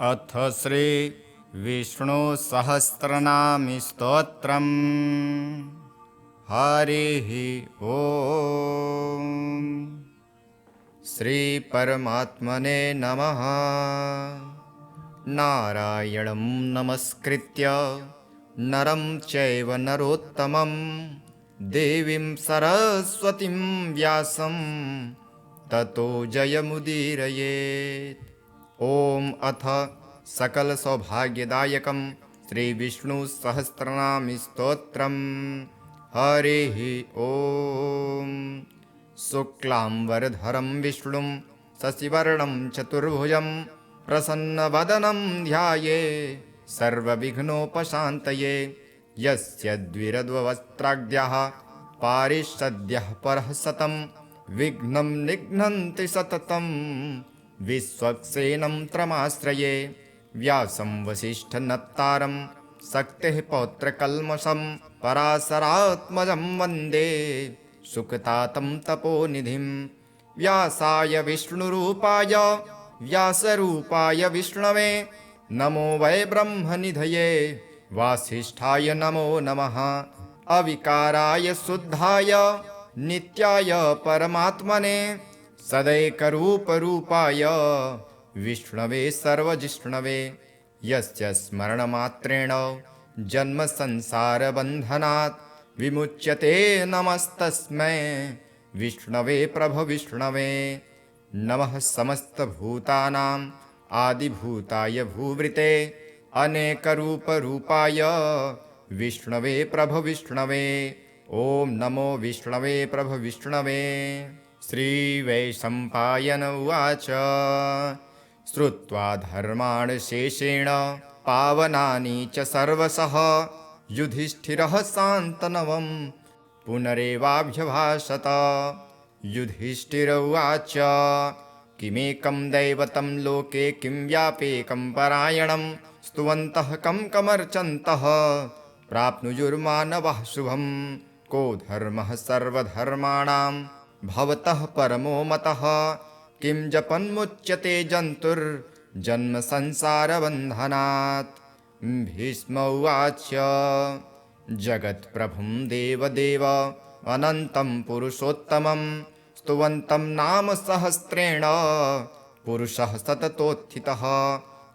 अथ श्री विष्णुसहस्रनामस्तोत्रम्। हरिः ओम्। श्रीपरमात्मने नमः। नारायणं नमस्कृत्य नरं चैव नरोत्तमं देवीं सरस्वतीं व्यासं ततो जयमुदीरयेत्। ओम अथ सकल सौभाग्यदायकं श्री विष्णु सहस्रनाम स्तोत्रम्। हरिः ओम। शुक्लांबरधरं विष्णुं शशिवर्णं चतुर्भुजं प्रसन्नवदनं ध्याये सर्वविघ्नोपशान्तये। यस्य द्विरद्ववस्त्राढ्यः पारिषद्यः परः सतं विघ्नं निघ्नन्ति सततं विश्वक्सेनं त्रमाश्रये। व्यासं वसिष्ठनप्तारं शक्तेः पौत्रकल्मषं पराशरात्मजं वन्दे सुकतातं तपोनिधिं। व्यासाय विष्णुरूपाय व्यासरूपाय विष्णवे नमो वै ब्रह्मनिधये वासिष्ठाय नमो नमः। अविकाराय शुद्धाय नित्याय परमात्मने सदैकरूपरूपाय विष्णवे सर्वजिष्णवे। यस्य स्मरणमात्रेण जन्मसंसारबन्धनात् विमुच्यते नमस्तस्मै विष्णवे प्रभविष्णवे। नमः समस्तभूतानाम् आदिभूताय भूवृते अनेकरूपरूपाय विष्णवे प्रभविष्णवे। ॐ नमो विष्णवे प्रभविष्णवे। श्रीवैशम्पायन उवाच। श्रुत्वा धर्मान् शेषेण पावनानि च सर्वशः युधिष्ठिरः शान्तनवं पुनरेवाभ्यभाषत। युधिष्ठिर उवाच। किमेकं दैवतं लोके किं व्यापेकं परायणं स्तुवन्तः कं कमर्चन्तः प्राप्नुयुर्मानवः शुभं। को धर्मः सर्वधर्माणां भवतः परमो मतः किं जपन्मुच्यते जन्तुर्जन्म संसारबन्धनात्। भीष्म उवाच। जगत्प्रभुं देवदेव अनन्तं पुरुषोत्तमं स्तुवन्तं नाम सहस्रेण पुरुषः सततोत्थितः।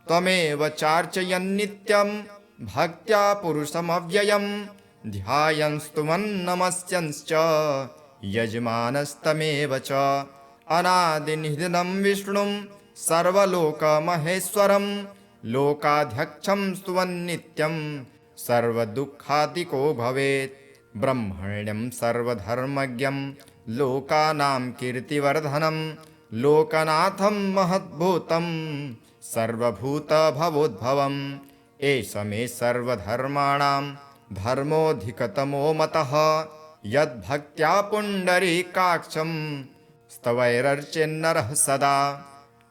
त्वमेव चार्चयन्नित्यं भक्त्या पुरुषमव्ययं ध्यायन् स्तुवन् नमस्यंश्च यजमानस्तमेव च। अनादिनिधनं विष्णुं सर्वलोकमहेश्वरं लोकाध्यक्षं स्तुवन्नित्यं सर्वदुःखादिको भवेत्। ब्रह्मण्यं सर्वधर्मज्ञं लोकानां कीर्तिवर्धनं लोकनाथं महद्भूतं सर्वभूतभवोद्भवम्। एष मे सर्वधर्माणां धर्मोऽधिकतमो मतः यद्भक्त्या पुण्डरीकाक्षं स्तवैरर्चेन्नरः सदा।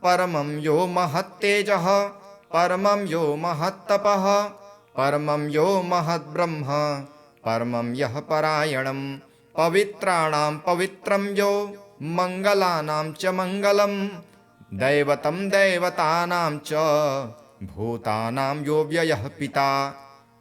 परमं यो महत्तेजः परमं यो महत्तपः परमं यो महद्ब्रह्म परमं यः परायणं पवित्राणां पवित्रं यो मङ्गलानां च मङ्गलं दैवतं दैवतानां च भूतानां यो व्ययः पिता।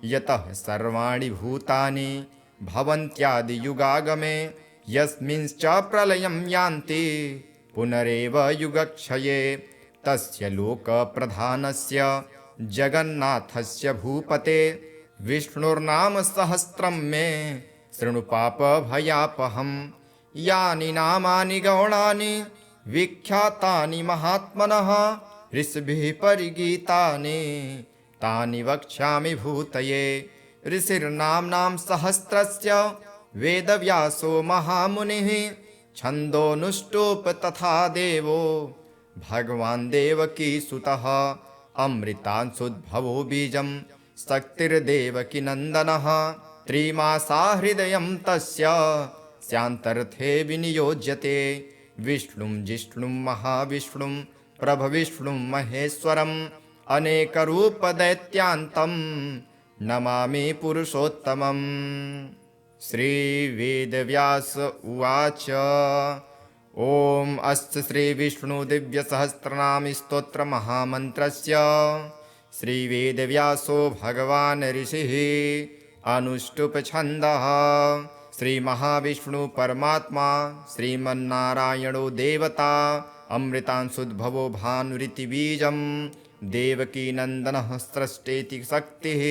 यतः सर्वाणि भूतानि भवन्त्यादियुगागमे यस्मिंश्च प्रलयं यान्ति पुनरेव युगक्षये। तस्य लोकप्रधानस्य जगन्नाथस्य भूपते विष्णुर्नाम सहस्रं मे शृणु पापभयापहम्। यानि नामानि गौणानि विख्यातानि महात्मनः ऋषिभिः परिगीतानि तानि वक्ष्यामि भूतये। ऋषिर्नाम्नां सहस्रस्य वेदव्यासो महामुनिः छन्दोनुष्टुप् तथा देवो भगवान् देवकीसुतः। अमृतांशुद्भवो बीजं शक्तिर्देवकीनन्दनः त्रिमासा हृदयं तस्य स्यान्तर्थे विनियोज्यते। विष्णुं जिष्णुं महाविष्णुं प्रभविष्णुं महेश्वरम् अनेकरूपदैत्यान्तं नमामि पुरुषोत्तमम्। श्रीवेदव्यास उवाच। ॐ अस्य श्रीविष्णुदिव्यसहस्रनामस्तोत्रमहामन्त्रस्य श्रीवेदव्यासो भगवान् ऋषिः अनुष्टुप्छन्दः श्रीमहाविष्णुपरमात्मा श्रीमन्नारायणो देवता अमृतांशुद्भवो भानुरिति बीजं देवकीनन्दनः स्रष्टेति शक्तिः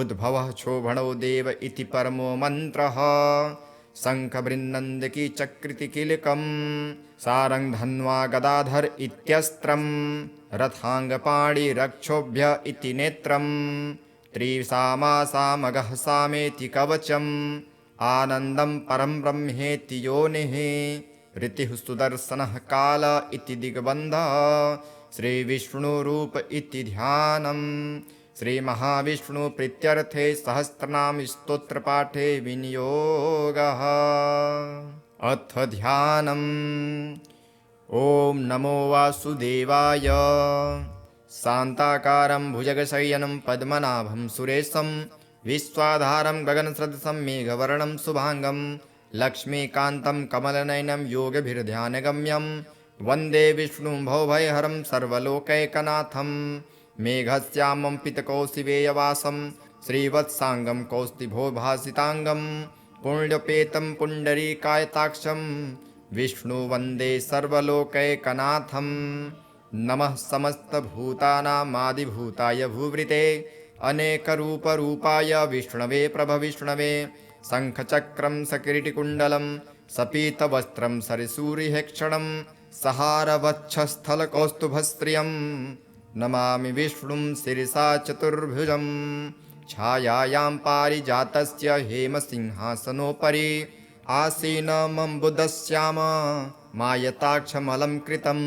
उद्भवः क्षोभणो देव इति परमो मन्त्रः शङ्खबृन्नन्दकी चक्रिति किलकं सारङ्ग धन्वा गदाधर इत्यस्त्रं रथाङ्गपाणिरक्षोभ्य इति नेत्रं त्रिसामासामगः सामेति कवचम् आनन्दं परं ब्रह्मेति योनिः ऋतिः सुदर्शनः काल इति दिग्बन्धः श्रीविष्णुरूप इति ध्यानम् श्रीमहाविष्णुप्रीत्यर्थे सहस्रनामस्तोत्रपाठे विनियोगः। अथ ध्यानम्। ॐ नमो वासुदेवाय। शान्ताकारं भुजगशयनं पद्मनाभं सुरेशं विश्वाधारं गगनसदृशं मेघवर्णं शुभाङ्गं लक्ष्मीकान्तं कमलनयनं योगभिर्ध्यानगम्यं वन्दे विष्णुं भवभयहरं सर्वलोकैकनाथं मेघश्यामं पितकौशिवेयवासं श्रीवत्साङ्गं कौस्तिभोभासिताङ्गं पुण्यपेतं पुण्डरीकायताक्षं विष्णु वन्दे सर्वलोकैकनाथं नमः समस्तभूतानामादिभूताय भूवृते अनेकरूपरूपाय विष्णवे प्रभविष्णवे शङ्खचक्रं सकिरीटिकुण्डलं सपीतवस्त्रं सरिसूरिहेक्षणं सहारवक्षस्थलकौस्तुभस्त्रियं नमामि विष्णुं शिरसा चतुर्भुजं छायायां पारिजातस्य हेमसिंहासनोपरि आसीनमं बुधश्याम मायताक्षमलं कृतं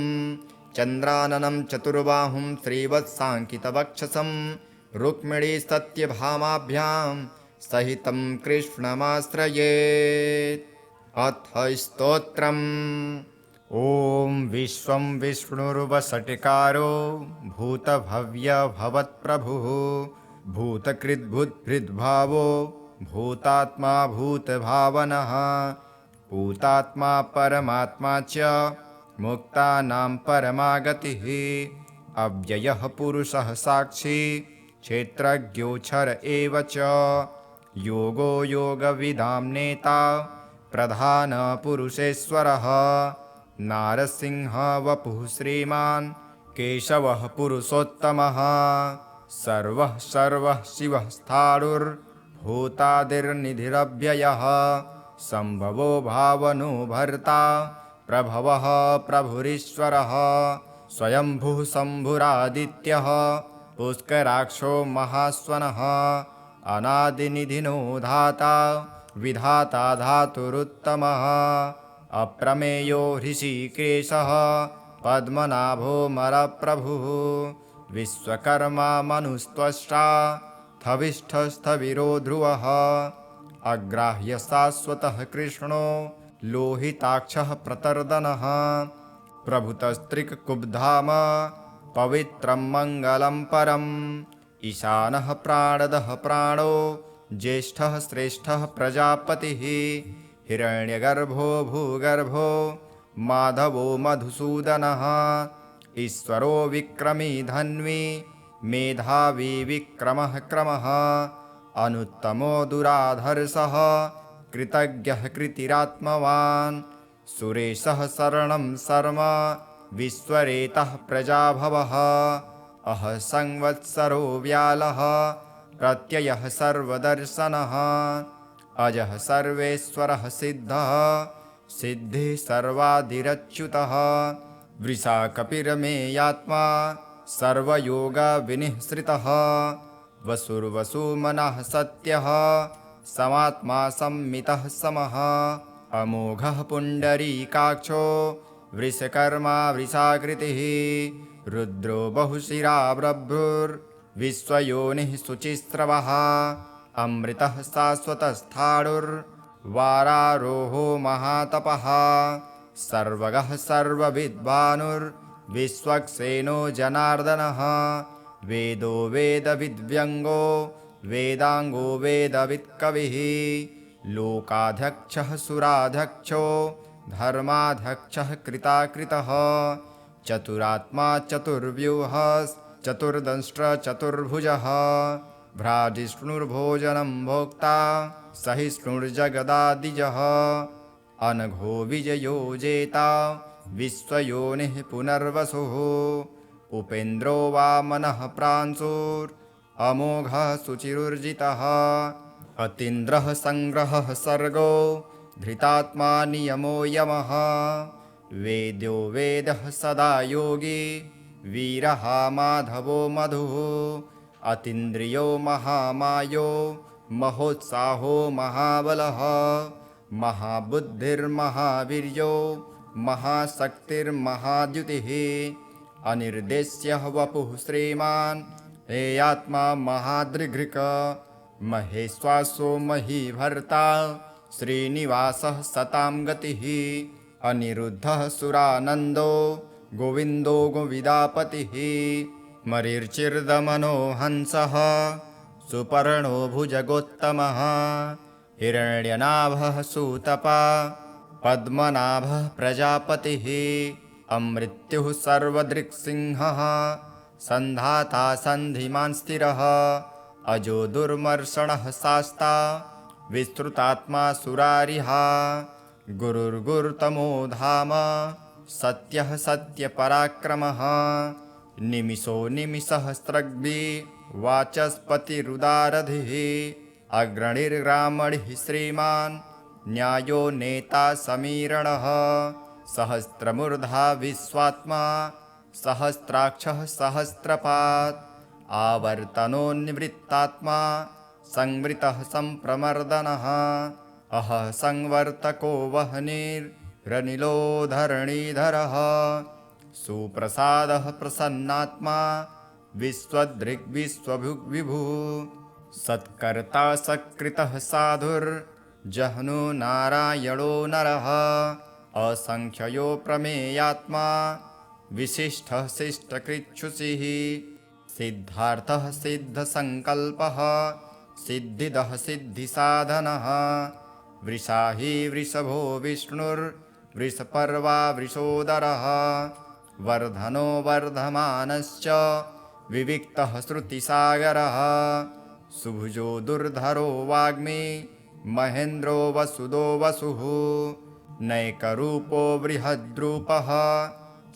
चन्द्राननं चतुर्बाहुं श्रीवत्साङ्कितवक्षसं रुक्मिणी सत्यभामाभ्यां सहितं कृष्णमाश्रयेत्। अथ स्तोत्रम्। ॐ विश्वं विष्णुर्वषट्कारो भूतभव्यभवत्प्रभुः भूतकृद्भूतभृद्भावो भूतात्मा भूतभावनः भूतात्मा परमात्मा च मुक्तानां परमागतिः अव्ययः पुरुषः साक्षी क्षेत्रज्ञोऽक्षर एव च योगो योगविदां नेता प्रधानपुरुषेश्वरः नारसिंह वपुः श्रीमान् केशवः पुरुषोत्तमः सर्वः सर्वः शिवः स्थाणुर्भूतादिर्निधिरव्ययः सम्भवो भावनो भर्ता प्रभवः प्रभुरीश्वरः स्वयंभुः शम्भुरादित्यः पुष्कराक्षो महास्वनः अनादिनिधिनो धाता विधाता धातुरुत्तमः अप्रमेयो ऋषिकेशः पद्मनाभो मरप्रभुः विश्वकर्मा मनुस्त्वष्टा स्थविष्ठस्थविरो ध्रुवः अग्राह्य शाश्वतः कृष्णो लोहिताक्षः प्रतर्दनः प्रभुतस्त्रिककुब्धाम पवित्रं मङ्गलं परम् ईशानः प्राणदः प्राणो ज्येष्ठः श्रेष्ठः प्रजापतिः हिरण्यगर्भो भूगर्भो माधवो मधुसूदनः ईश्वरो विक्रमी धन्वी मेधावी विक्रमः क्रमः अनुत्तमो दुराधर्षः कृतज्ञः कृतिरात्मवान् सुरेशः शरणं शर्म विश्वरेतः प्रजाभवः अह संवत्सरो व्यालः प्रत्ययः सर्वदर्शनः अजः सर्वेश्वरः सिद्धः सिद्धिः सर्वादिरच्युतः वृषाकपिरमेयात्मा सर्वयोगविनिःसृतः वसुर्वसुमनः सत्यः समात्मा सम्मितः समः अमोघः पुण्डरीकाक्षो वृषकर्मा वृषाकृतिः रुद्रो बहुशिरा बभ्रुर्विश्वयोनिः शुचिस्रवः अमृतः शाश्वतस्थाणुर्वारारोहो महातपः सर्वगः सर्वविद्वानुर्विश्वक्सेनो जनार्दनः वेदो वेदविद्व्यङ्गो वेदाङ्गो वेदवित्कविः लोकाध्यक्षः सुराध्यक्षो धर्माध्यक्षः कृताकृतः चतुरात्मा चतुर्व्यूहश्चतुर्दंष्ट्रचतुर्भुजः भ्राजिष्णुर्भोजनं भोक्ता सहिष्णुर्जगदादिजः अनघो विजयो जेता विश्वयोनिः पुनर्वसुः उपेन्द्रो वामनः प्रांशुरमोघः शुचिरुर्जितः अतीन्द्रः संग्रहः सर्गो धृतात्मा नियमो यमः वेद्यो वेदः सदा योगी वीरः माधवो मधुः अतीन्द्रियो महामायो महोत्साहो महाबलः महाबुद्धिर्महावीर्यो महाशक्तिर्महाद्युतिः अनिर्देश्यः वपुः श्रीमान् हेयात्मा महादृघृक महेश्वासो महीभर्ता श्रीनिवासः सतां गतिः अनिरुद्धः सुरानन्दो गोविन्दो गोविदापतिः मरीचिर्दमनो हंसः सुपर्णो भुजगोत्तमः हिरण्यनाभः सूतपा पद्मनाभः प्रजापतिः अमृत्युः सर्वदृक्सिंहः सन्धाता सन्धिमान् स्थिरः अजो दुर्मर्षणः शास्ता विस्तृतात्मा सुरारिहा गुरुर्गुरुतमो धाम सत्यः सत्यपराक्रमः निमिषो निमिषसहस्रग्भि वाचस्पतिरुदारधिः अग्रणिर्ग्रामणिः श्रीमान् न्यायो नेता समीरणः सहस्रमूर्धा विश्वात्मा सहस्राक्षः सहस्रपात् आवर्तनोन्निवृत्तात्मा संवृतः सम्प्रमर्दनः अहः संवर्तको वह्निरनिलो धरणीधरः सुप्रसादः प्रसन्नात्मा विश्वदृग्विश्वभुग्विभुः सत्कर्ता सत्कृतः साधुर्जह्नु नारायणो नरः असंख्ययो प्रमेयात्मा विशिष्टः शिष्टकृच्छुषिः सिद्धार्थः सिद्धसङ्कल्पः सिद्धिदः सिद्धिसाधनः वृषाही वृषभो विष्णुर्वृषपर्वा वृषोदरः वर्धनो वर्धमानश्च विविक्तः श्रुतिसागरः सुभुजो दुर्धरो वाग्मी महेन्द्रो वसुदो वसुः नैकरूपो बृहद्रूपः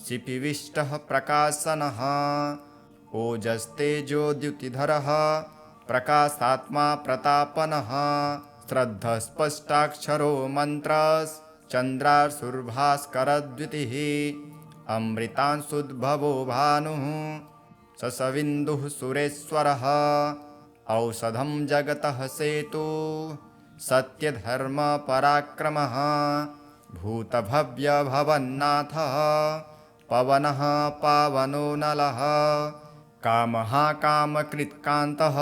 शिपिविष्टः प्रकाशनः ओजस्तेजो द्युतिधरः प्रकाशात्मा प्रतापनः श्रद्धस्पष्टाक्षरो मन्त्रश्चन्द्रासुर्भास्करद्युतिः अमृतांशुद्भवो भानुः ससविन्दुः सुरेश्वरः औषधं जगतः सेतुः सत्यधर्मपराक्रमः भूतभव्यभवन्नाथः पवनः पावनो नलः कामः कामकृत्कान्तः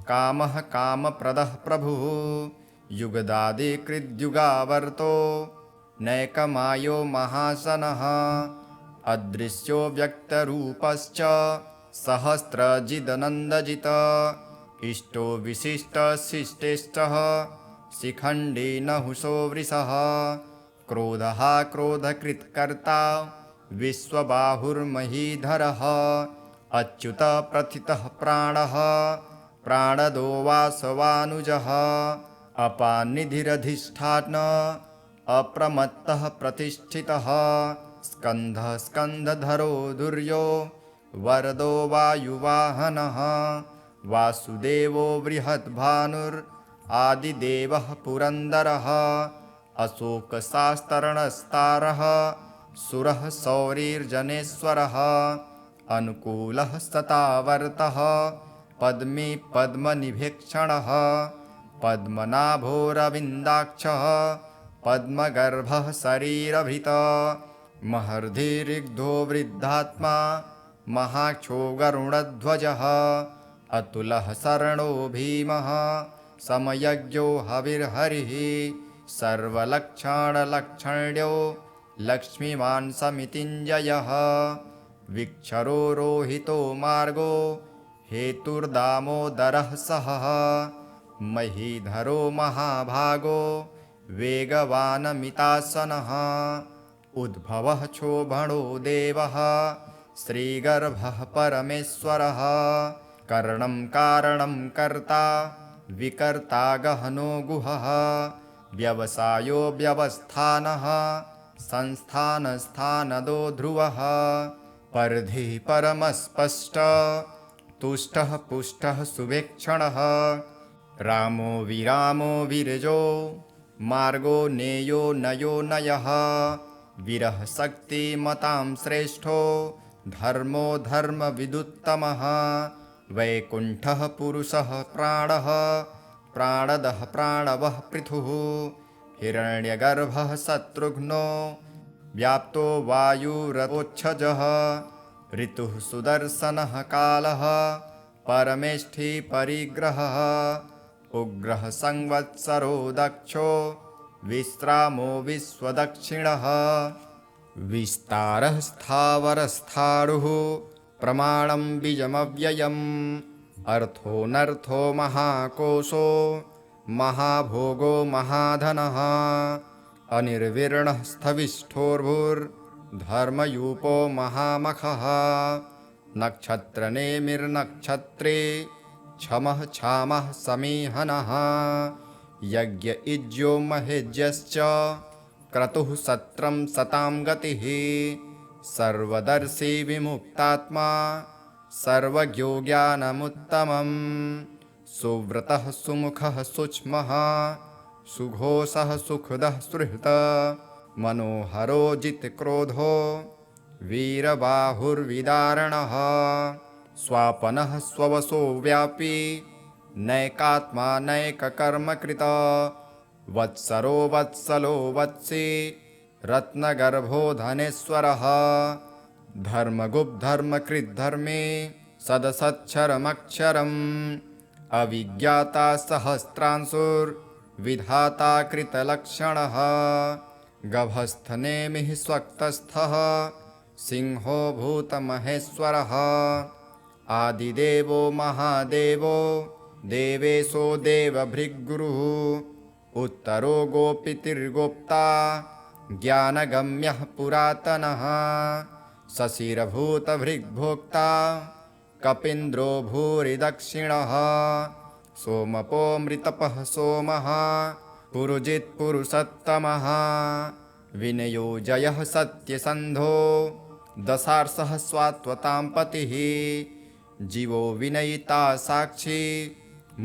कामः कामप्रदः प्रभुः युगदादिकृद्युगावर्तो नैकमायो महासनः अदृश्यो व्यक्तरूपश्च सहस्रजिदनन्दजित इष्टो विशिष्टशिष्टेष्टः शिखण्डी नहुषो वृषः क्रोधः क्रोधकृत्कर्ता विश्वबाहुर्महीधरः अच्युत प्रथितः प्राणः प्राणदो वासवानुजः अपानिधिरधिष्ठान अप्रमत्तः प्रतिष्ठितः स्कन्धः स्कन्धधरो दुर्यो वरदो वायुवाहनः वासुदेवो बृहद्भानुरादिदेवः पुरन्दरः अशोकशास्तरणस्तारः सुरः शौरिर्जनेश्वरः अनुकूलः सतावर्तः पद्मी पद्मनिभीक्षणः पद्मनाभोरविन्दाक्षः पद्मगर्भः शरीरभृत महर्धिरिग्धो वृद्धात्मा महाक्षो गरुडध्वजः अतुलः शरणो भीमः समयज्ञो हविर्हरिः सर्वलक्षणलक्षण्यो लक्ष्मीमान् समितिञ्जयः विक्षरो रोहितो मार्गो हेतुर्दामोदरः सहः महीधरो महाभागो वेगवानमितासनः उद्भवः क्षोभणो देवः श्रीगर्भः परमेश्वरः करणं कारणं कर्ता विकर्ता गहनो गुहः व्यवसायो व्यवस्थानः संस्थानस्थानदो ध्रुवः परधिः परमस्पष्ट तुष्टः पुष्टः सुवेक्षणः रामो विरामो विरजो मार्गो नेयो नयो नयः विरह शक्तिमतां श्रेष्ठो धर्मो धर्मविदुत्तमः वैकुण्ठः पुरुषः प्राणः प्राणदः प्राणवः पृथुः हिरण्यगर्भः शत्रुघ्नो व्याप्तो वायुरवोच्छजः ऋतुः सुदर्शनः कालः परमेष्ठी परिग्रहः उग्रः संवत्सरो दक्षो विश्रामो विश्वदक्षिणः विस्तारः स्थावरस्थाणुः प्रमाणं बीजमव्ययम् अर्थोऽनर्थो महाकोशो महाभोगो महाधनः अनिर्विर्णः स्थविष्ठोर्भुर्धर्मयूपो महामखः नक्षत्रनेमिर्नक्षत्रे क्षमः क्षामः समीहनः यज्ञ इज्यो महेज्यश्च क्रतुः सत्रं सतां गतिः सर्वदर्शी विमुक्तात्मा सर्वज्ञो ज्ञानमुत्तमम् सुव्रतः सुमुखः सूक्ष्मः सुघोषः सुखदः सुहृत् मनोहरो जितक्रोधो वीरबाहुर्विदारणः स्वापनः स्ववशो व्यापी नैकात्मा नैककर्मकृत वत्सरो वत्सलो वत्सी रत्नगर्भो धनेश्वरः धर्मगुप्धर्मकृद्धर्मे सदसच्छरमक्षरम् अविज्ञाता सहस्रांशुर्विधाता कृतलक्षणः गभस्थनेमिः स्वक्तस्थः सिंहो भूतमहेश्वरः आदिदेवो महादेवो देवेशो देवभृग्गुरुः उत्तरो गोपितिर्गोप्ता ज्ञानगम्यः पुरातनः शशिरभूतभृग्भोक्ता कपीन्द्रो भूरिदक्षिणः सोमपोऽमृतपः सोमः पुरुजित्पुरुषोत्तमः विनयो जयः सत्यसन्धो दशार्षः स्वात्वतां पतिः जीवो विनयिता साक्षी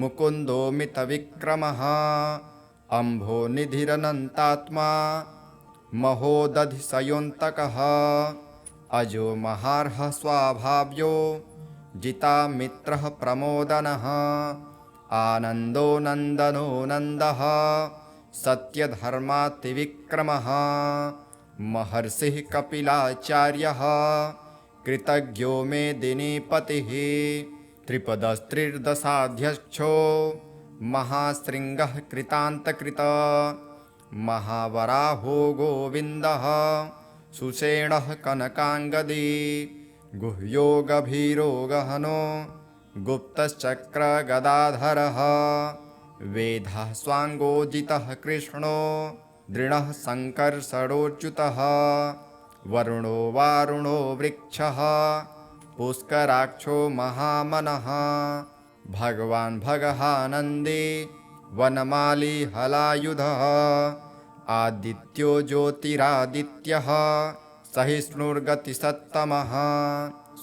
मुकुन्दो मितविक्रमः अम्भो निधिरनन्तात्मा महोदधिशयोऽन्तकः अजो महार्हः स्वाभाव्यो जिता मित्रः प्रमोदनः आनन्दो नन्दनो नन्दः सत्यधर्मातिविक्रमः महर्षिः कपिलाचार्यः कृतज्ञो मेदिनीपतिः त्रिपदस्त्रिर्दशाध्यक्षो महाशृङ्गः कृतान्तकृत महावराहो गोविन्दः सुषेणः कनकाङ्गदी गुह्यो गभीरो गहनो गुप्तश्चक्रगदाधरः वेदः स्वाङ्गोजितः कृष्णो दृढः सङ्कर्षणोच्युतः वरुणो वारुणो वृक्षः पुष्कराक्षो महामनः भगवान् भगहानन्दी वनमाली हलायुधः आदित्यो ज्योतिरादित्यः सहिष्णुर्गतिसत्तमः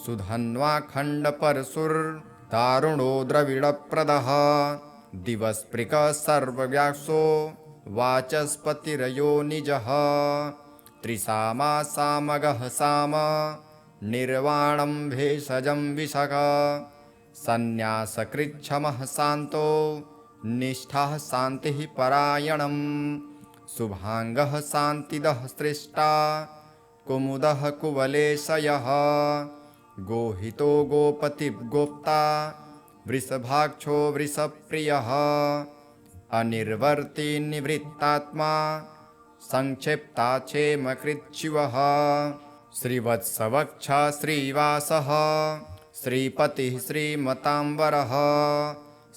सुधन्वाखण्डपरशुर्दारुणो द्रविडप्रदः दिवस्पृकः सर्वव्यासो वाचस्पतिरयो निजः त्रिसामा सामगः साम निर्वाणं भेषजं विशग सन्न्यासकृच्छमः शान्तो निष्ठः शान्तिः परायणं शुभाङ्गः शान्तिदः सृष्टा कुमुदः कुवलेशयः गोहितो गोपतिर्गोप्ता वृषभाक्षो वृषप्रियः अनिर्वर्ती निवृत्तात्मा संक्षिप्ता क्षेमकृच्छिवः श्रीवत्सवक्षा श्रीवासः श्रीपतिः श्रीमताम्बरः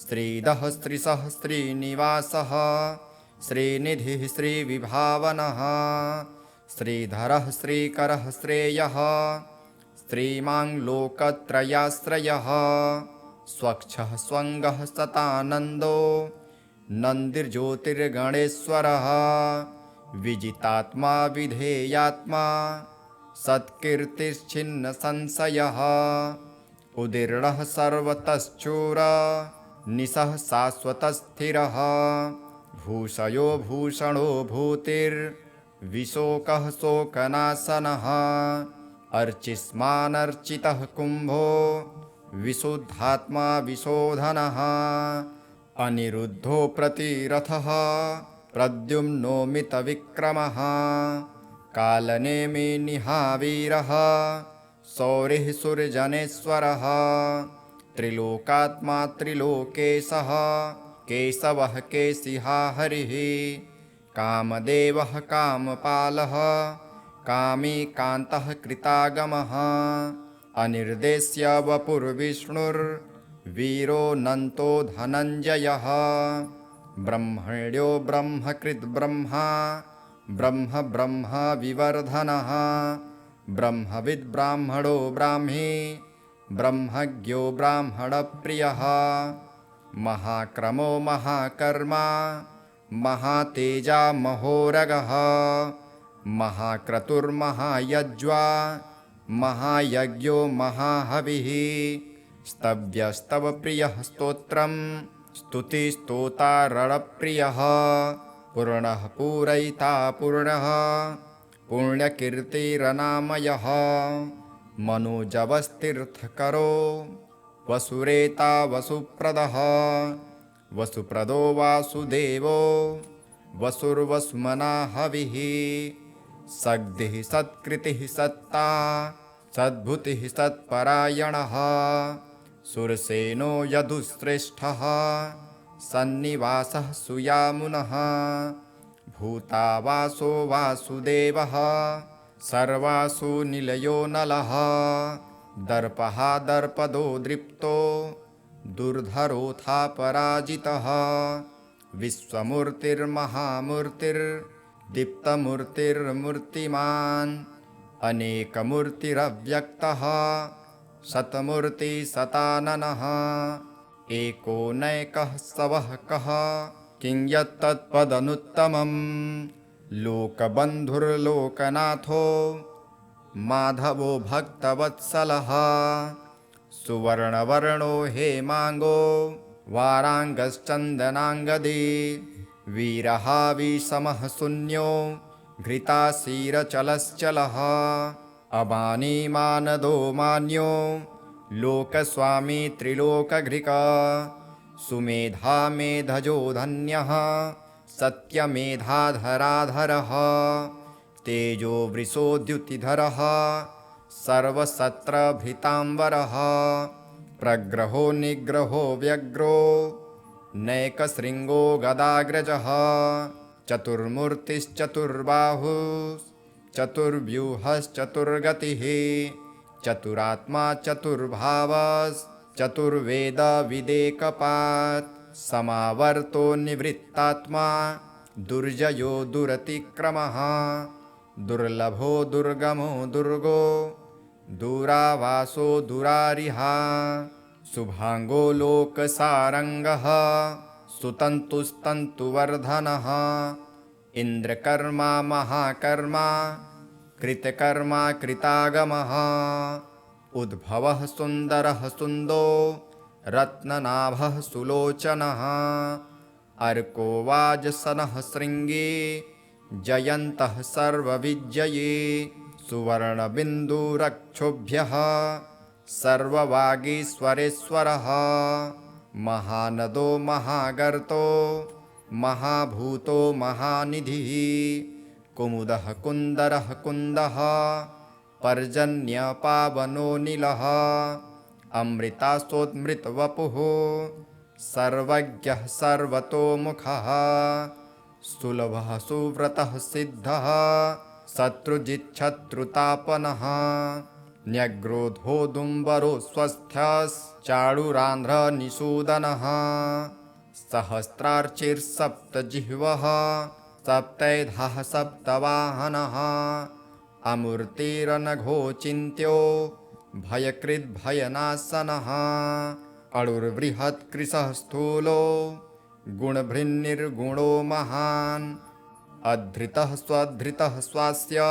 श्रीदः श्रीशः श्रीनिवासः श्रीनिधिः श्रीविभावनः श्रीधरः श्रीकरः श्रेयः श्रीमाङ्लोकत्रयाश्रयः स्वच्छः स्वङ्गः सतानन्दो नन्दिर्ज्योतिर्गणेश्वरः विजितात्मा विधेयात्मा सत्कीर्तिश्छिन्नसंशयः उदीर्णः सर्वतश्चूर निशः शाश्वतस्थिरः भूषयो भूषणो भूतिर्विशोकः शोकनाशनः अर्चिष्मानर्चितः कुम्भो विशुद्धात्मा विशोधनः अनिरुद्धो प्रतिरथः प्रद्युम्नोमितविक्रमः कालनेमिनिहावीरः सौरिः सुरजनेश्वरः त्रिलोकात्मा त्रिलोकेशः केशवः केशिहा हरिः कामदेवः कामपालः कामी कान्तः कृतागमः अनिर्देश्य वपुर्विष्णुर्वीरोऽनन्तो धनञ्जयः ब्रह्मण्यो ब्रह्मकृद्ब्रह्मा ब्रह्म ब्रह्म विवर्धनः ब्रह्मविद् ब्राह्मणो ब्राह्मी ब्रह्मज्ञो ब्राह्मणप्रियः महाक्रमो महाकर्मा महातेजा महोरगः महाक्रतुर्महायज्वा महायज्ञो महाहविः स्तव्यस्तवप्रियः स्तोत्रं स्तुतिस्तोतारणप्रियः पूर्णः पूरयिता पूर्णः पुण्यकीर्तिरनामयः मनोजवस्तीर्थकरो वसुरेता वसुप्रदः वसुप्रदो वासुदेवो वसुर्वसुमना हविः सद्धिः सत्कृतिः सत्ता सद्भुतिः सत्परायणः सुरसेनो यदुश्रेष्ठः सन्निवासः सुयामुनः भूतावासो वासुदेवः सर्वासु निलयो नलः दर्पः दर्पदो दृप्तो दुर्धरोऽथा पराजितः विश्वमूर्तिर्महामूर्तिर्दीप्तमूर्तिर्मूर्तिमान् अनेकमूर्तिरव्यक्तः शतमूर्तिशताननः एको नैकः सवः कः किं यत्तत्पदनुत्तमं लोकबन्धुर्लोकनाथो माधवो भक्तवत्सलः सुवर्णवर्णो हेमाङ्गो वाराङ्गश्चन्दनाङ्गदी वीरः विषमः शून्यो घृताशीरचलश्चलः अमानीमानदो मान्यो लोकस्वामी त्रिलोकघृक सुमेधा मेधजो धन्यः सत्यमेधाधराधरः तेजो वृषोद्युतिधरः सर्वसत्रभृताम्बरः प्रग्रहो निग्रहो व्यग्रो नैकशृङ्गो गदाग्रजः चतुर्मूर्तिश्चतुर्बाहुश्चतुर्व्यूहश्चतुर्गतिः चतुरात्मा चतुर्भावश्चतुर्वेदविदेकपात् समावर्तो निवृत्तात्मा दुर्जयो दुरतिक्रमः दुर्लभो दुर्गमो दुर्गो दूरावासो दुरारिहा शुभाङ्गो लोकसारङ्गः सुतन्तुस्तन्तुवर्धनः इन्द्रकर्मा महाकर्मा कृतकर्मा कृतागमः उद्भवः सुन्दरः सुन्दो रत्ननाभः सुलोचनः अर्को वाजसनः शृङ्गी जयन्तः सर्वविजयी सुवर्णबिन्दुरक्षोभ्यः सर्ववागीश्वरेश्वरः महानदो महागर्तो महाभूतो महानिधिः कुमुदः कुन्दरः कुन्दः पर्जन्यपावनो नीलः अमृतासोत्मृतवपुः सर्वज्ञः सर्वतोमुखः सुलभः सुव्रतः सिद्धः शत्रुजिच्छत्रुतापनः न्यग्रोधोदुम्बरो स्वस्थश्चाडुरान्ध्रनिषूदनः सहस्रार्चिर्सप्तजिह्वः सप्तैधाः सप्तवाहनः अमूर्तिरनघोचिन्त्यो भयकृद्भयनाशनः अणुर्बृहत्कृशः स्थूलो गुणभृन्निर्गुणो महान् अधृतः स्वधृतः स्वास्य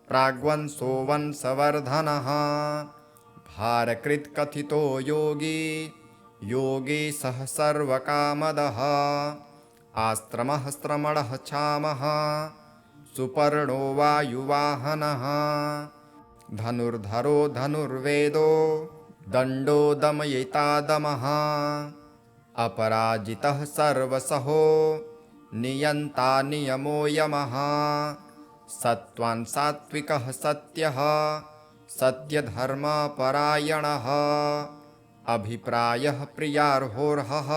प्राग्वंशो वंशवर्धनः भारकृत्कथितो योगी योगी सः सर्वकामदः आश्रमः श्रमणः क्षामः सुपर्णो वायुवाहनः धनुर्धरो धनुर्वेदो दण्डो दमयिता दमः अपराजितः सर्वसहो नियन्ता नियमो यमः सत्त्वान् सात्विकः सत्यः सत्यधर्मपरायणः अभिप्रायः प्रियार्होर्हः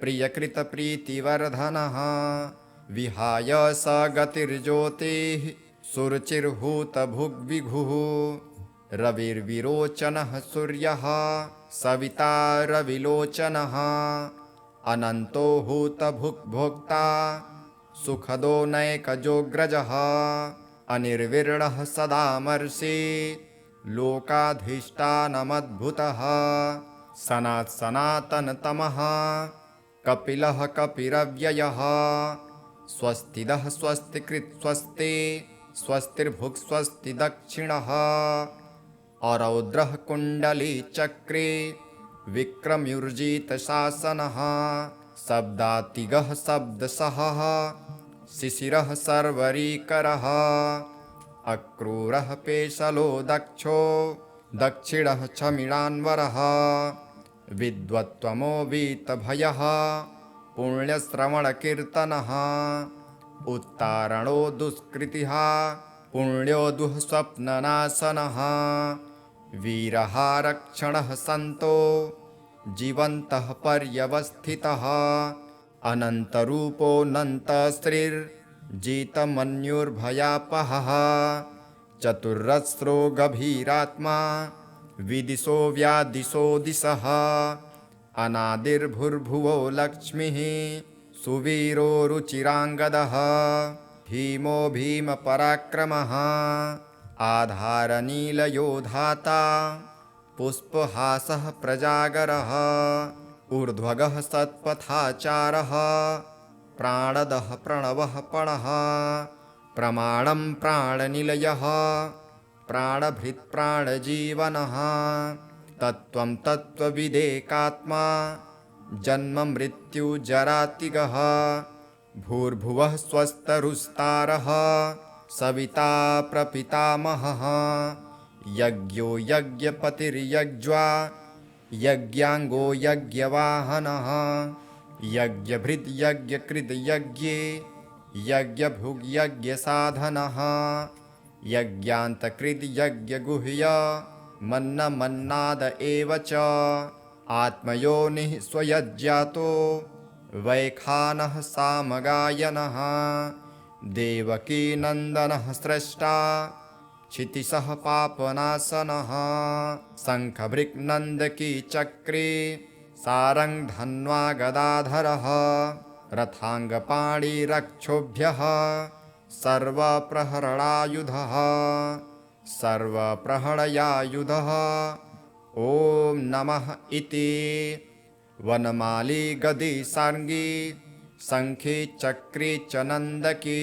प्रियकृतप्रीतिवर्धनः विहाय स गतिर्ज्योतिः सुरुचिर्हूतभुग्विभुः रविर्विरोचनः सूर्यः सविता रविलोचनः अनन्तो हूतभुग्भोक्ता सुखदो नैकजोग्रजः अनिर्विर्णः सदामर्षि लोकाधिष्ठानमद्भुतः सनातनतमः कपिलः कपिरव्ययः स्वस्तिदः स्वस्तिकृत् स्वस्ति स्वस्तिर्भुक् स्वस्ति दक्षिणः औरौद्रः कुण्डलीचक्रे विक्रम्युर्जितशासनः शब्दातिगः शब्दसहः शिशिरः सर्वरीकरः अक्रूरः पेशलो दक्षो दक्षिणः क्षमिणान्वरः विद्वत्त्वमो वीतभयः पुण्यश्रवणकीर्तनः उत्तारणो दुष्कृतिः पुण्यो दुःस्वप्ननाशनः वीरः रक्षणः सन्तो जीवन्तः पर्यवस्थितः अनन्तरूपोऽनन्तश्रीर्जितमन्युर्भयापहः चतुर्रस्रो गभीरात्मा विदिशो व्यादिशो दिशः अनादिर्भुर्भुवो लक्ष्मीः सुवीरो रुचिराङ्गदः भीमो भीमपराक्रमः आधारनीलयो धाता पुष्पहासः प्रजागरः ऊर्ध्वगः सत्पथाचारः प्राणदः प्रणवः पणः प्रमाणं प्राणनिलयः प्राणभृत्प्राणजीवनः तत्त्वं तत्त्वविदेकात्मा जन्ममृत्युजरातिगः भूर्भुवः स्वस्तरुस्तारः सविता प्रपितामहः यज्ञो यज्ञपतिर्यज्वा यज्ञाङ्गो यज्ञवाहनः यज्ञभृद्यज्ञकृद्यज्ञे यज्ञभुग्यज्ञसाधनः यज्ञान्तकृद्यज्ञगुह्य मन्नमन्नाद एव च आत्मयोनिः स्वयज्ञातो वैखानः सामगायनः देवकीनन्दनः स्रष्टा क्षितिशः पापनाशनः शङ्खभृक्नन्दकी चक्रे सारङ्गधन्वा गदाधरः रथाङ्गपाणिरक्षोभ्यः सर्वप्रहरणायुधः सर्वप्रहरयायुधः ॐ नमः इति वनमाली गदी सार्ङ्गी शङ्खी चक्री च नन्दकी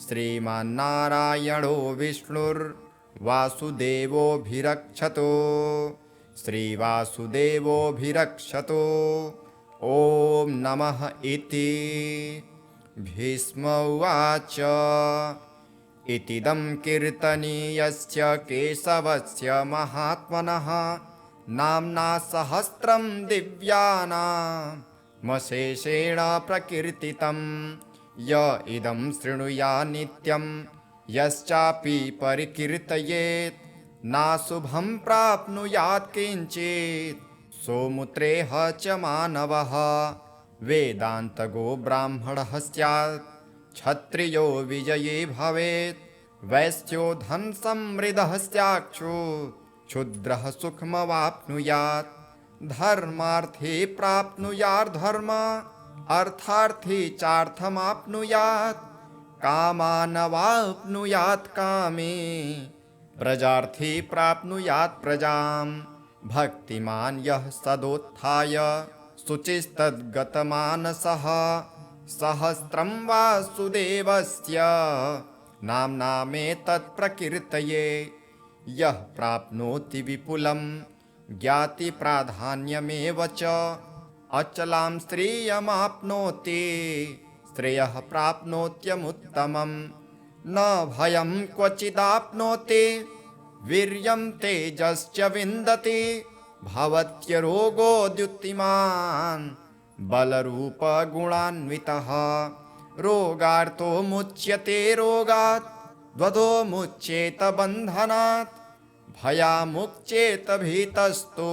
श्रीमान्नारायणो विष्णुर्वासुदेवोऽभिरक्षतो श्रीवासुदेवोऽभिरक्षतो ॐ नमः इति भीष्म उवाच इतीदं कीर्तनीयस्य केशवस्य महात्मनः नाम्ना सहस्रं दिव्यानामशेषेण प्रकीर्तितं य इदं शृणुया नित्यं यश्चापि परिकीर्तयेत् नाशुभं प्राप्नुयात् किञ्चित् सोमुत्रेह च मानवः वेदान्तगो ब्राह्मणः स्यात् क्षत्रियो विजयी भवेत् वैश्यो धनसमृद्धः स्यात् क्षुद्रः सुखमवाप्नुयात् धर्मार्थे प्राप्नुयार्धर्म अर्थार्थे चार्थमाप्नुयात् कामानवाप्नुयात् कामे प्रजार्थे प्राप्नुयात् प्रजाम् भक्तिमान् यः सदोत्थाय शुचिस्तद्गतमानसः सहस्रं वासुदेवस्य नाम्नामेतत्प्रकीर्तये यः प्राप्नोति विपुलं ज्ञातिप्राधान्यमेव च अचलां श्रेयमाप्नोति श्रेयः प्राप्नोत्यमुत्तमम् न भयं क्वचिदाप्नोति वीर्यं तेजश्च विन्दति भवत्यरोगोऽद्युत्तिमान् बलरूपगुणान्वितः रोगार्तो मुच्यते रोगात् द्वन्द्वो मुच्येत बन्धनात् भयामुच्येत भीतस्तो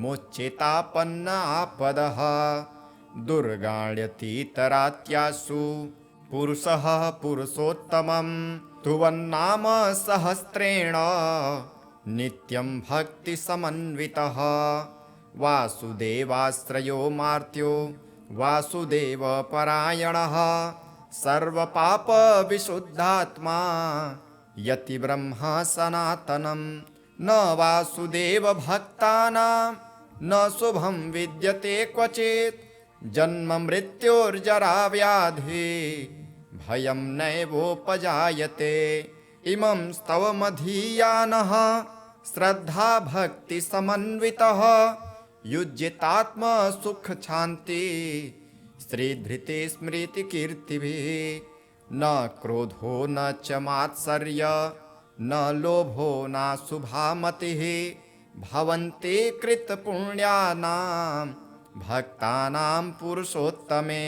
मुच्येतापन्न आपदः दुर्गाण्यतीतरात्यासु पुरुषः पुरुषोत्तमं तुवन्नाम सहस्रेण नित्यं भक्तिसमन्वितः वासुदेवाश्रयो मार्त्यो वासुदेवपरायणः सर्वपापविशुद्धात्मा यतिब्रह्म सनातनं न वासुदेवभक्तानां न शुभं विद्यते क्वचित् जन्म मृत्योर्जराव्याधि भयं नैवोपजायते इमं स्तवमधीयानः श्रद्धा भक्तिसमन्वितः युज्यतात्मसुखशान्ति श्रीधृते स्मृतिकीर्तिभिः न क्रोधो न च मात्सर्य न लोभो नाशुभामतिः भवन्ति कृतपुण्यानां भक्तानां पुरुषोत्तमे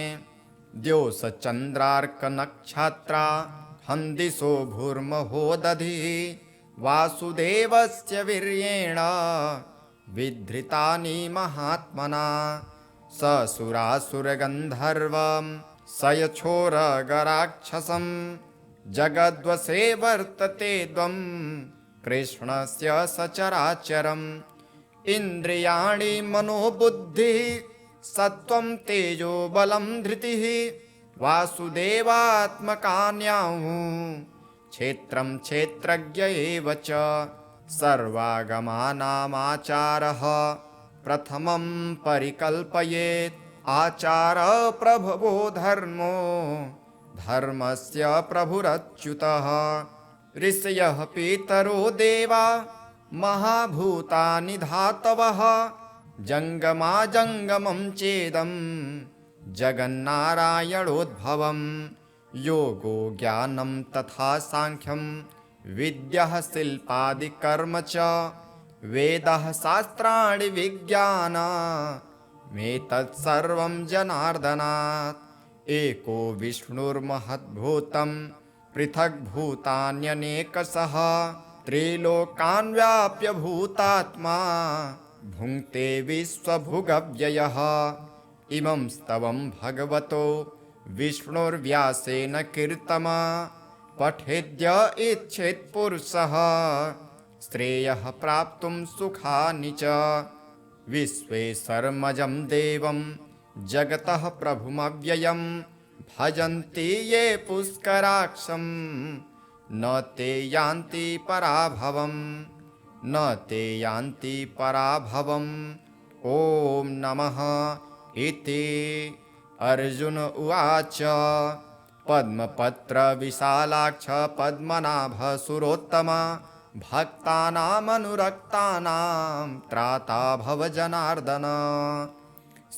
द्योषचन्द्रार्कनक्षत्रा हन्दिशो भूर्महो दधिः वासुदेवस्य वीर्येण विधृतानि महात्मना ससुरासुरगन्धर्वं सयछोरगराक्षसं जगद्वशे वर्तते द्वं कृष्णस्य सचराचरम् इन्द्रियाणि मनोबुद्धिः सत्त्वं तेजो बलं धृतिः वासुदेवात्मकान्याहुः क्षेत्रं क्षेत्रज्ञ एव च सर्वागमानामाचारः प्रथमं परिकल्पयेत् आचारः प्रभवो धर्मो धर्मस्य प्रभुरच्युतः ऋषयः पितरो देवा महाभूतानि धातवः जङ्गमाजङ्गमं चेदं जगन्नारायणोद्भवम् योगो ज्ञानं तथा साङ्ख्यं विद्यः शिल्पादिकर्म च वेदः शास्त्राणि विज्ञानमेतत्सर्वं जनार्दनात् एको विष्णुर्महद्भूतं पृथग्भूतान्यनेकशः त्रिलोकान् व्याप्य भूतात्मा भुङ्क्ते विश्वभुगव्ययः इमं स्तवं भगवतो विष्णुर्व्यासेन कीर्तम पठेद्य इच्छेत् पुरुषः श्रेयः प्राप्तुं सुखानि च विश्वेश्वरमजं देवं जगतः प्रभुमव्ययं भजन्ति ये पुष्कराक्षं न ते यान्ति पराभवम् न ते यान्ति पराभवम् ॐ नमः इति अर्जुन उवाच पद्मपत्रविशालाक्ष पद्मनाभसुरोत्तम भक्तानामनुरक्तानां त्राता भव जनार्दन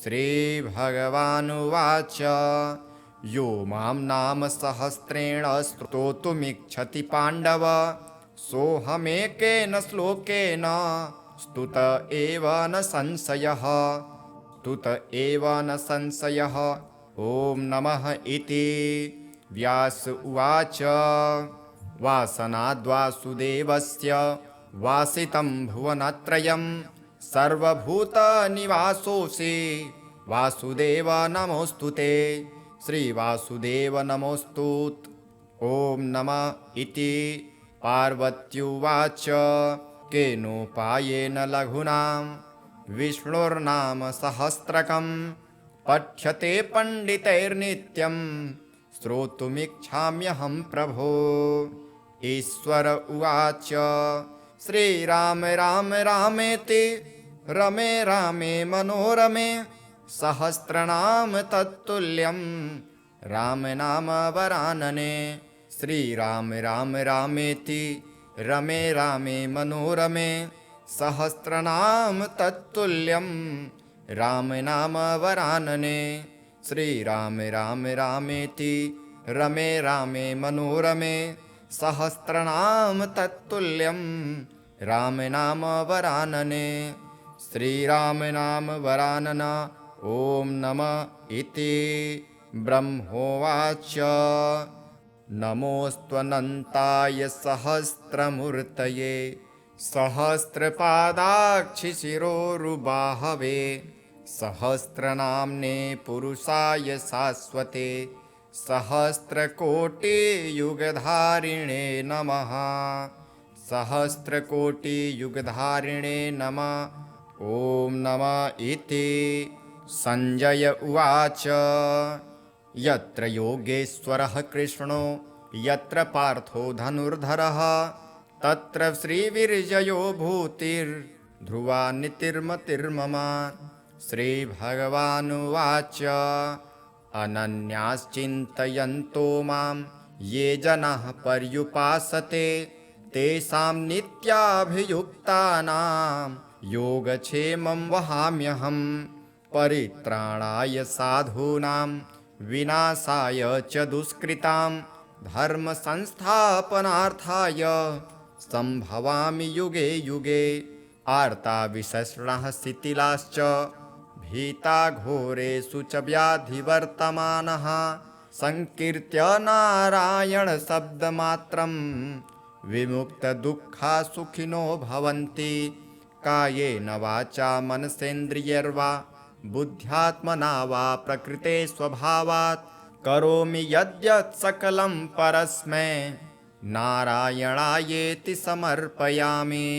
श्रीभगवानुवाच यो मां नाम सहस्रेण स्तोतुमिच्छति पाण्डव सोऽहमेकेन श्लोकेन स्तुत एव न संशयः स्तुत एव न संशयः ॐ नमः इति व्यास उवाच वासनाद्वासुदेवस्य वासितं भुवनत्रयं सर्वभूतनिवासोऽसि वासुदेव नमोऽस्तु ते श्रीवासुदेव नमोऽस्तुत् ॐ नमः इति पार्वत्युवाच केनोपायेन लघुनां विष्णुर्नाम सहस्रकं पठ्यते पंडितैर्नित्यं श्रोतुमिच्छाम्यहं प्रभो। ईश्वर उवाच श्रीराम राम रामेति रमे रामे मनोरमे सहस्रनाम तत्तुल्यं राम नाम वरानने। श्रीराम राम रामेति रमे रामे मनोरमे सहस्रनाम तत्तुल्यं राम नाम वरानने। श्रीराम राम रामेति रमे रामे मनोरमे सहस्रनाम तत्तुल्यं राम नाम वरानने। श्रीराम नाम वरानना ओम नमः इति। ब्रह्मोवाच नमोऽस्त्वनन्ताय सहस्रमूर्तये सहस्रपादाक्षिशिरोरुबाहवे सहस्रनाम्ने पुरुषाय शाश्वते सहस्रकोटियुगधारिणे नमः। सहस्रकोटियुगधारिणे नमः। ॐ नमः इति। संजय उवाच यत्र योगेश्वरः कृष्णो यत्र पार्थो धनुर्धरः तत्र श्रीविर्जयो भूतिर्ध्रुवा नीतिर्मतिर्मम। श्रीभगवानुवाच अनन्याश्चिन्तयन्तो मां ये जनाः पर्युपासते तेषां नित्याभियुक्तानां योगक्षेमं वहाम्यहम्। परित्राणाय साधूनां विनाशाय च दुष्कृतां धर्मसंस्थापनार्थाय सम्भवामि युगे युगे। आर्ता विषण्णाः शिथिलाश्च भीता घोरेषु च व्याधिवर्तमानः संकीर्त्य नारायणशब्दमात्रं विमुक्तदुःखा सुखिनो भवन्ति। कायेन वाचा मनसेन्द्रियैर्वा बुद्ध्यात्मना वा प्रकृते स्वभावात् करोमि यद्यत् सकलं परस्मै नारायणायेति समर्पयामि।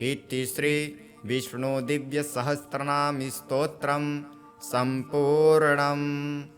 इति श्री विष्णु दिव्य सहस्रनाम स्तोत्रम संपूर्णम्।